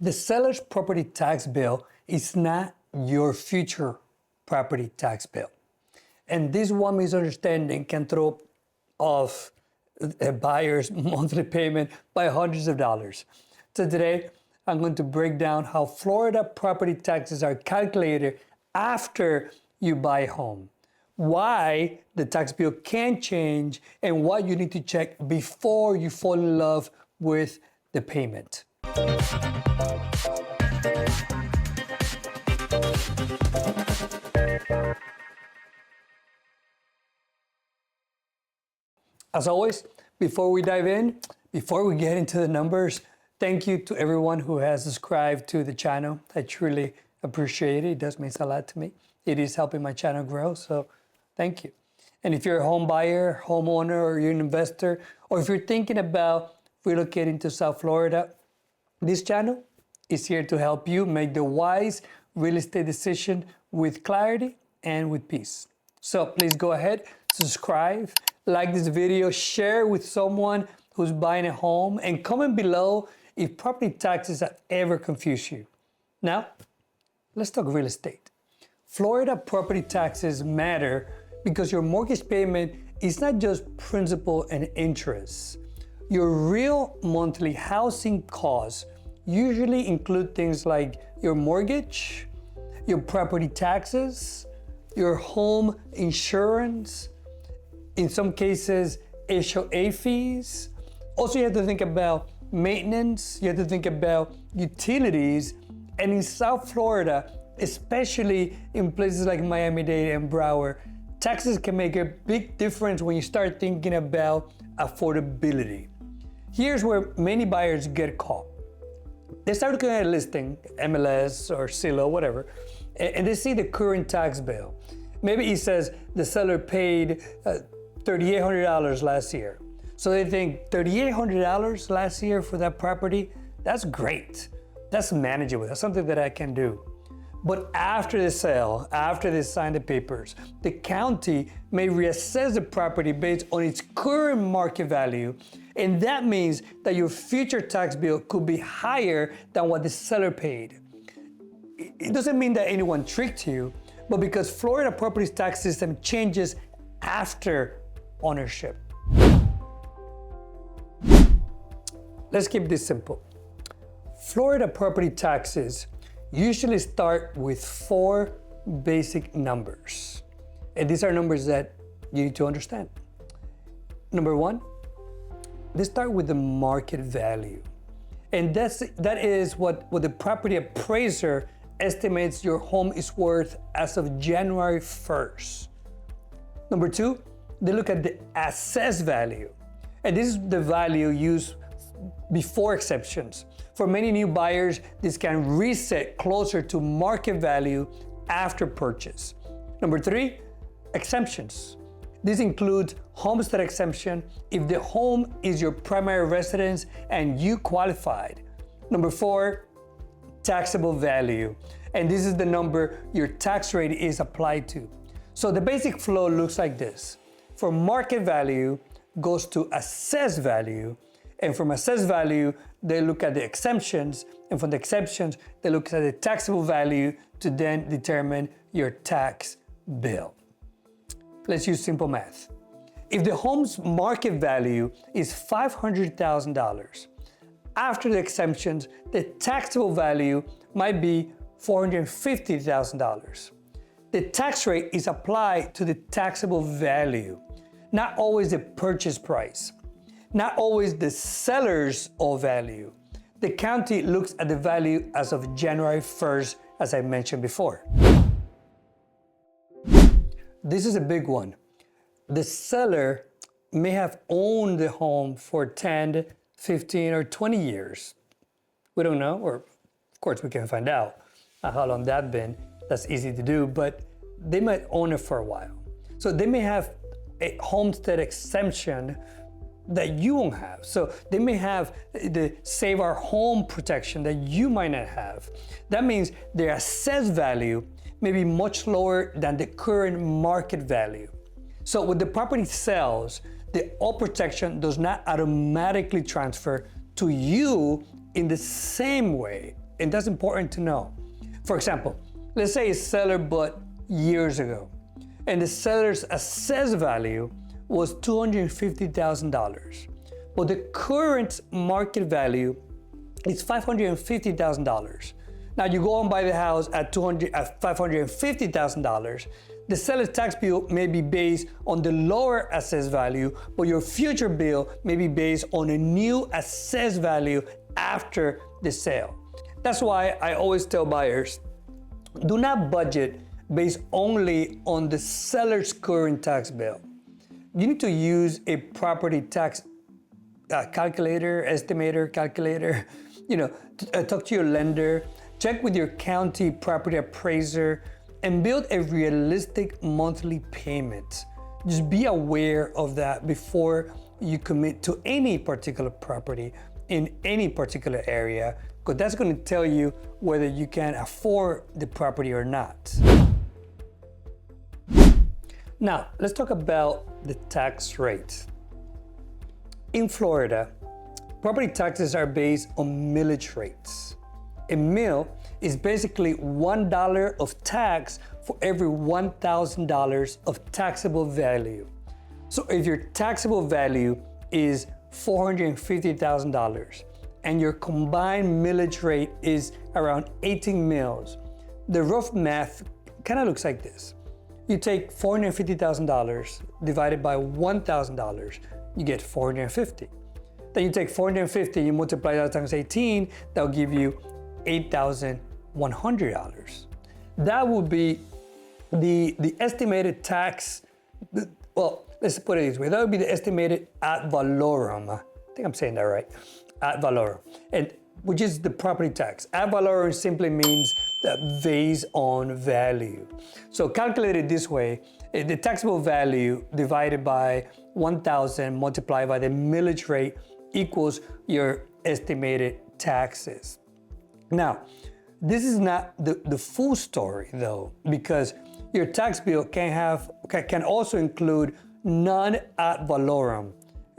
The seller's property tax bill is not your future property tax bill. And this one misunderstanding can throw off a buyer's monthly payment by hundreds of dollars. So today, I'm going to break down how Florida property taxes are calculated after you buy a home, why the tax bill can change, and what you need to check before you fall in love with the payment. As always, before we dive in, before we get into the numbers, thank you to everyone who has subscribed to the channel. I truly appreciate it. It does mean a lot to me. It is helping my channel grow, so thank you. And if you're a home buyer, homeowner, or you're an investor, or if you're thinking about relocating to South Florida, this channel is here to help you make the wise real estate decision with clarity and with peace. So please go ahead, subscribe, like this video, share with someone who's buying a home, and comment below if property taxes have ever confused you. Now, let's talk real estate. Florida property taxes matter because your mortgage payment is not just principal and interest. Your real monthly housing costs usually include things like your mortgage, your property taxes, your home insurance, in some cases, HOA fees. Also, you have to think about maintenance, you have to think about utilities, and in South Florida, especially in places like Miami-Dade and Broward, taxes can make a big difference when you start thinking about affordability. Here's where many buyers get caught. They start looking at a listing, MLS or Zillow, whatever, and they see the current tax bill. Maybe it says the seller paid $3,800 last year. So they think $3,800 last year for that property, that's great. That's manageable, that's something that I can do. But after the sale, after they sign the papers, the county may reassess the property based on its current market value. And that means that your future tax bill could be higher than what the seller paid. It doesn't mean that anyone tricked you, but because Florida property tax system changes after ownership. Let's keep this simple. Florida property taxes usually start with 4 basic numbers. And these are numbers that you need to understand. Number 1, they start with the market value. And that is what the property appraiser estimates your home is worth as of January 1st. Number 2, they look at the assessed value. And this is the value used before exceptions. For many new buyers, this can reset closer to market value after purchase. Number 3, exemptions. This includes homestead exemption if the home is your primary residence and you qualified. Number 4, taxable value. And this is the number your tax rate is applied to. So the basic flow looks like this. From market value goes to assessed value, and from assessed value, they look at the exemptions, and from the exemptions, they look at the taxable value to then determine your tax bill. Let's use simple math. If the home's market value is $500,000, after the exemptions, the taxable value might be $450,000. The tax rate is applied to the taxable value, not always the purchase price, not always the seller's value. The county looks at the value as of January 1st, as I mentioned before. This is a big one. The seller may have owned the home for 10, 15, or 20 years. We don't know, or of course we can find out how long that's been. That's easy to do, but they might own it for a while. So they may have a homestead exemption that you won't have. So they may have the Save Our Home protection that you might not have. That means their assessed value may be much lower than the current market value. So when the property sells, the all protection does not automatically transfer to you in the same way and that's important to know. For example, let's say a seller bought years ago, and the seller's assessed value was $250,000. But the current market value is $550,000. Now you go and buy the house at $550,000. The seller's tax bill may be based on the lower assessed value, but your future bill may be based on a new assessed value after the sale. That's why I always tell buyers, do not budget based only on the seller's current tax bill. You need to use a property tax calculator, estimator, calculator. Talk to your lender, check with your county property appraiser, and build a realistic monthly payment. Just be aware of that before you commit to any particular property in any particular area, because that's going to tell you whether you can afford the property or not. Now, let's talk about the tax rate. In Florida, property taxes are based on millage rates. A mill is basically $1 of tax for every $1,000 of taxable value. So if your taxable value is $450,000 and your combined millage rate is around 18 mills, the rough math kind of looks like this. You take $450,000 divided by $1,000, you get $450. Then you take $450, you multiply that times 18, that'll give you $8,100. That would be the estimated tax, well, let's put it this way. That would be the estimated ad valorem. I think I'm saying that right. Ad valorem, and which is the property tax. Ad valorem simply means that based on value. So calculated this way, the taxable value divided by 1,000 multiplied by the millage rate equals your estimated taxes. Now, this is not the full story though, because your tax bill can also include non-ad valorem,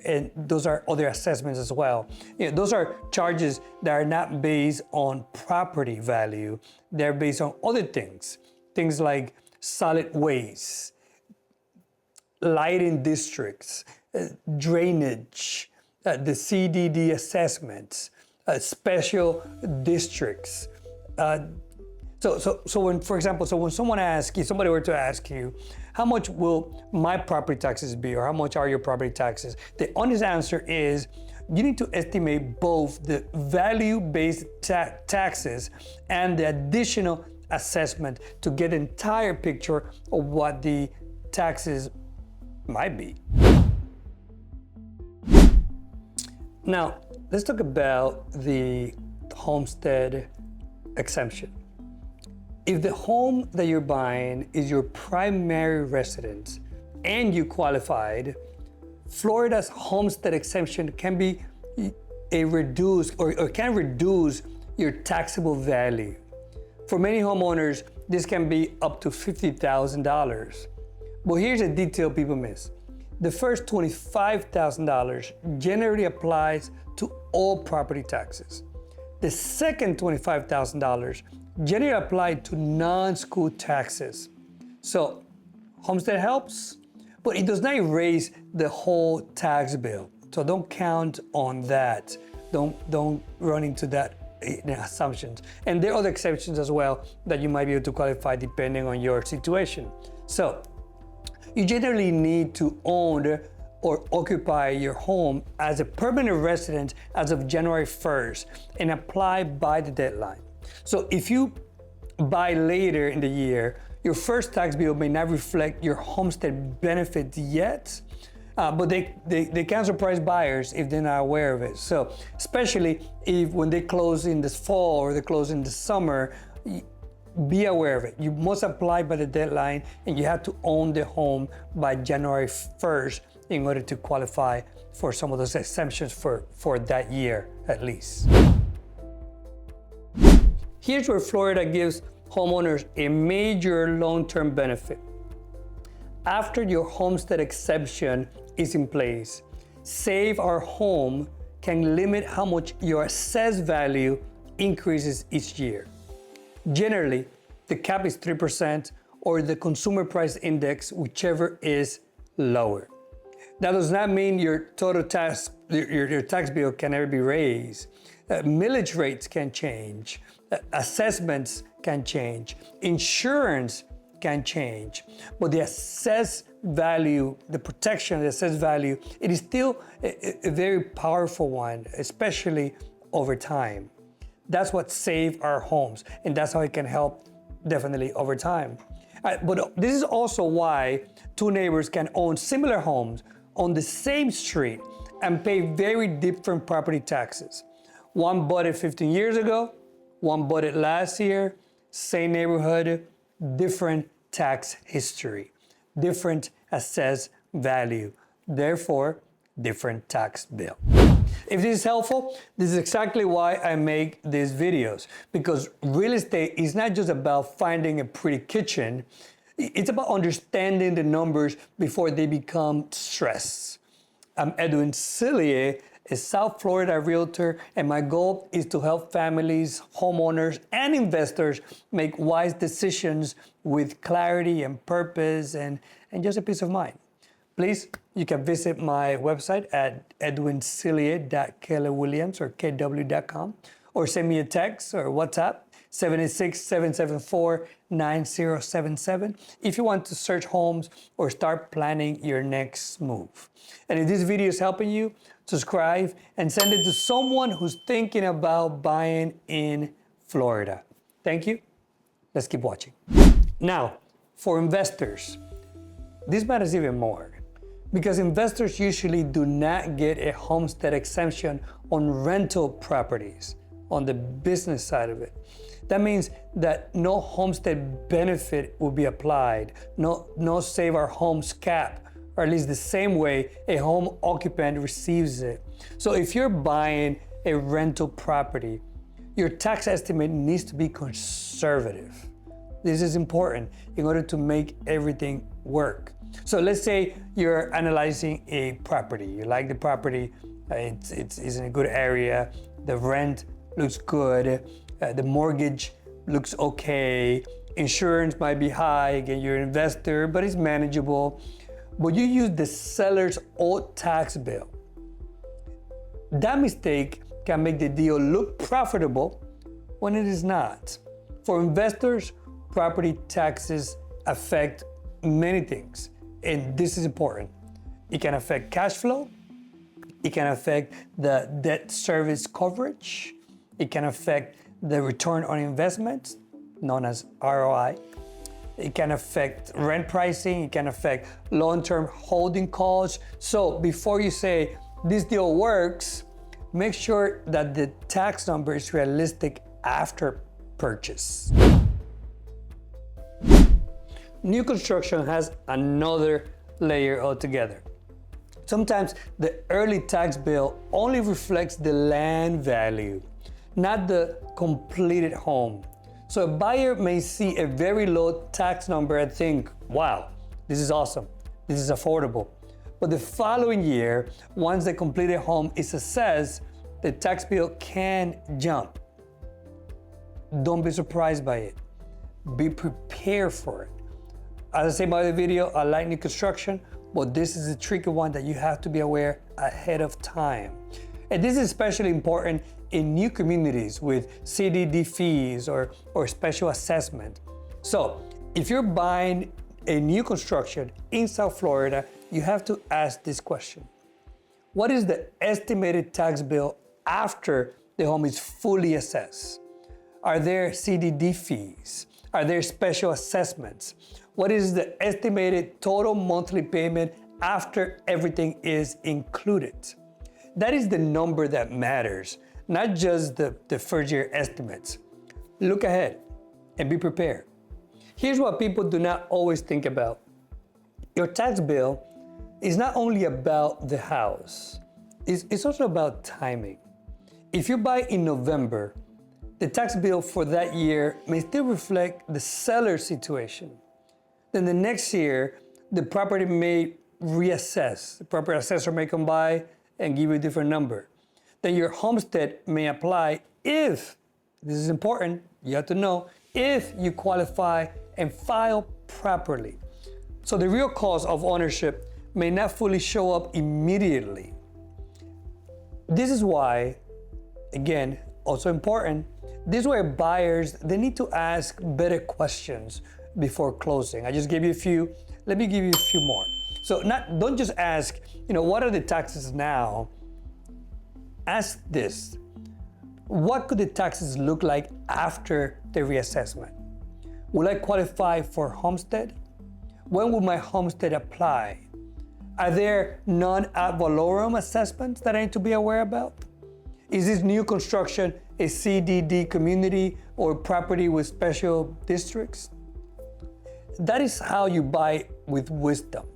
and those are other assessments as well. Those are charges that are not based on property value. They're based on other things like solid waste, lighting districts, drainage, the CDD assessments, special districts. So when, for example, when somebody were to ask you, how much will my property taxes be, or how much are your property taxes? The honest answer is, you need to estimate both the value-based taxes and the additional assessment to get an entire picture of what the taxes might be. Now, let's talk about the homestead exemption. If the home that you're buying is your primary residence and you qualified, Florida's homestead exemption can be a reduced or can reduce your taxable value. For many homeowners, this can be up to $50,000. But here's a detail people miss. The first $25,000 generally applies to all property taxes. The second $25,000 generally applied to non-school taxes. So homestead helps, but it does not erase the whole tax bill. So don't count on that. Don't run into that assumptions. And there are other exceptions as well that you might be able to qualify depending on your situation. So you generally need to own or occupy your home as a permanent resident as of January 1st and apply by the deadline. So if you buy later in the year, your first tax bill may not reflect your homestead benefits yet, but they can surprise buyers if they're not aware of it. So especially if when they close in this fall or they close in the summer, be aware of it. You must apply by the deadline, and you have to own the home by January 1st in order to qualify for some of those exemptions for that year at least. Here's where Florida gives homeowners a major long-term benefit. After your homestead exemption is in place, Save Our Home can limit how much your assessed value increases each year. Generally, the cap is 3% or the consumer price index, whichever is lower. That does not mean your total tax, your tax bill can never be raised. Millage rates can change. Assessments can change. Insurance can change. But the assessed value, the protection of the assessed value, it is still a very powerful one, especially over time. That's what saved our homes, and that's how it can help definitely over time. But this is also why two neighbors can own similar homes on the same street and pay very different property taxes. One bought it 15 years ago, one bought it last year, same neighborhood, different tax history, different assessed value, therefore different tax bill. If this is helpful, this is exactly why I make these videos, because real estate is not just about finding a pretty kitchen, it's about understanding the numbers before they become stress. I'm Edwin Cillier, a South Florida realtor, and my goal is to help families, homeowners, and investors make wise decisions with clarity and purpose and just a peace of mind. Please, you can visit my website at edwincillier.kellerwilliams or kw.com, or send me a text or WhatsApp 786-774-9077 if you want to search homes or start planning your next move. And if this video is helping you, subscribe and send it to someone who's thinking about buying in Florida. Thank you. Let's keep watching. Now, for investors, this matters even more, because investors usually do not get a homestead exemption on rental properties, on the business side of it. That means that no homestead benefit will be applied, no Save Our Homes cap, or at least the same way a home occupant receives it. So if you're buying a rental property, your tax estimate needs to be conservative. This is important in order to make everything work. So let's say you're analyzing a property. You like the property, it's in a good area, the rent looks good, the mortgage looks okay, insurance might be high, again, you're an investor, but it's manageable. But you use the seller's old tax bill. That mistake can make the deal look profitable when it is not. For investors, property taxes affect many things, and this is important. It can affect cash flow, it can affect the debt service coverage, it can affect the return on investment, known as ROI. It can affect rent pricing, it can affect long-term holding costs. So before you say this deal works, make sure that the tax number is realistic after purchase. New construction has another layer altogether. Sometimes the early tax bill only reflects the land value, not the completed home. So a buyer may see a very low tax number and think, wow, this is awesome, this is affordable. But the following year, once the completed home is assessed, the tax bill can jump. Don't be surprised by it. Be prepared for it. As I say by the video, I like new construction, but this is a tricky one that you have to be aware ahead of time. And this is especially important in new communities with CDD fees or special assessment. So if you're buying a new construction in South Florida, you have to ask this question. What is the estimated tax bill after the home is fully assessed? Are there CDD fees? Are there special assessments? What is the estimated total monthly payment after everything is included? That is the number that matters, not just the first year estimates. Look ahead and be prepared. Here's what people do not always think about. Your tax bill is not only about the house, it's also about timing. If you buy in November, the tax bill for that year may still reflect the seller's situation. Then the next year, the property may reassess. The property assessor may come by and give you a different number. Then your homestead may apply if this is important, you have to know if you qualify and file properly. So the real cost of ownership may not fully show up immediately. This is why, again, also important, this is where buyers, they need to ask better questions before closing. I just gave you a few, let me give you a few more. So don't just ask, what are the taxes now? Ask this, what could the taxes look like after the reassessment? Will I qualify for homestead? When will my homestead apply? Are there non-ad valorem assessments that I need to be aware about? Is this new construction a CDD community or property with special districts? That is how you buy with wisdom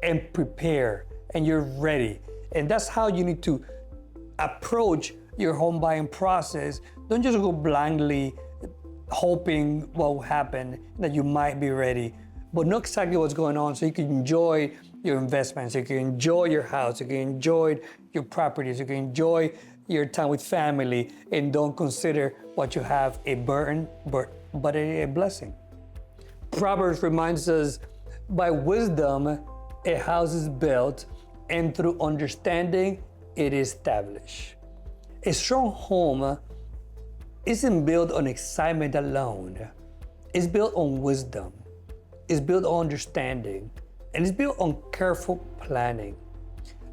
and prepare, and you're ready. And that's how you need to approach your home buying process. Don't just go blindly hoping what will happen, that you might be ready, but know exactly what's going on so you can enjoy your investments, you can enjoy your house, you can enjoy your properties, you can enjoy your time with family, and don't consider what you have a burden, but a blessing. Proverbs reminds us, by wisdom, a house is built, and through understanding, it is established. A strong home isn't built on excitement alone. It's built on wisdom. It's built on understanding. And it's built on careful planning.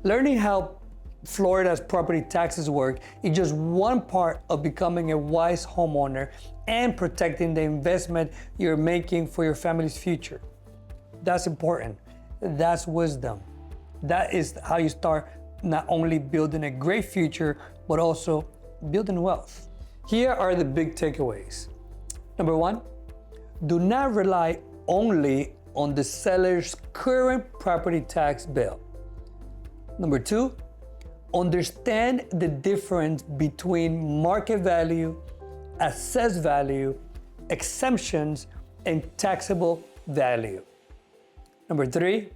Learning how Florida's property taxes work is just one part of becoming a wise homeowner and protecting the investment you're making for your family's future. That's important. That's wisdom. That is how you start not only building a great future, but also building wealth. Here are the big takeaways. Number one, do not rely only on the seller's current property tax bill. Number two, understand the difference between market value, assessed value, exemptions, and taxable value. Number three,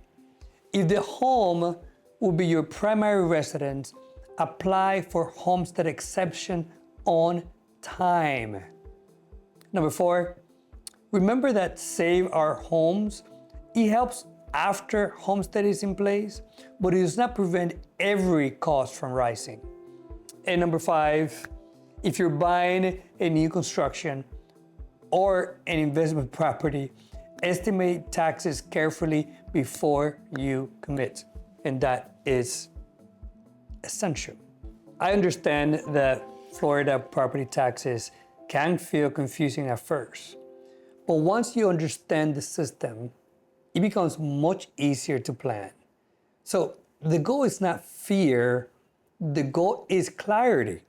if the home will be your primary residence, apply for homestead exemption on time. Number four, remember that Save Our Homes, it helps after homestead is in place, but it does not prevent every cost from rising. And number five, if you're buying a new construction or an investment property, estimate taxes carefully before you commit. And that is essential. I understand that Florida property taxes can feel confusing at first, but once you understand the system, it becomes much easier to plan. So the goal is not fear, the goal is clarity.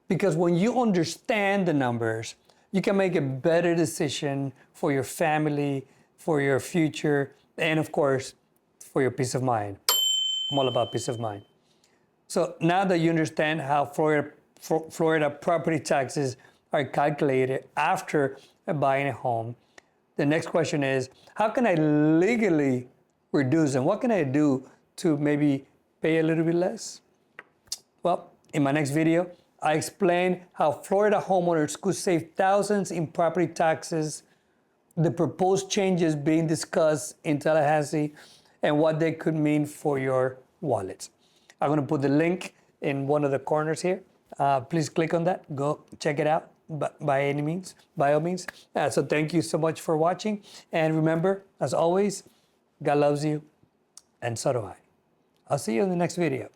Because when you understand the numbers, you can make a better decision for your family, for your future, and of course, for your peace of mind. I'm all about peace of mind. So now that you understand how Florida property taxes are calculated after buying a home, the next question is, how can I legally reduce them? What can I do to maybe pay a little bit less? Well, in my next video, I explain how Florida homeowners could save thousands in property taxes, the proposed changes being discussed in Tallahassee, and what they could mean for your wallets. I'm gonna put the link in one of the corners here. Please click on that, go check it out by all means. So thank you so much for watching. And remember, as always, God loves you, and so do I. I'll see you in the next video.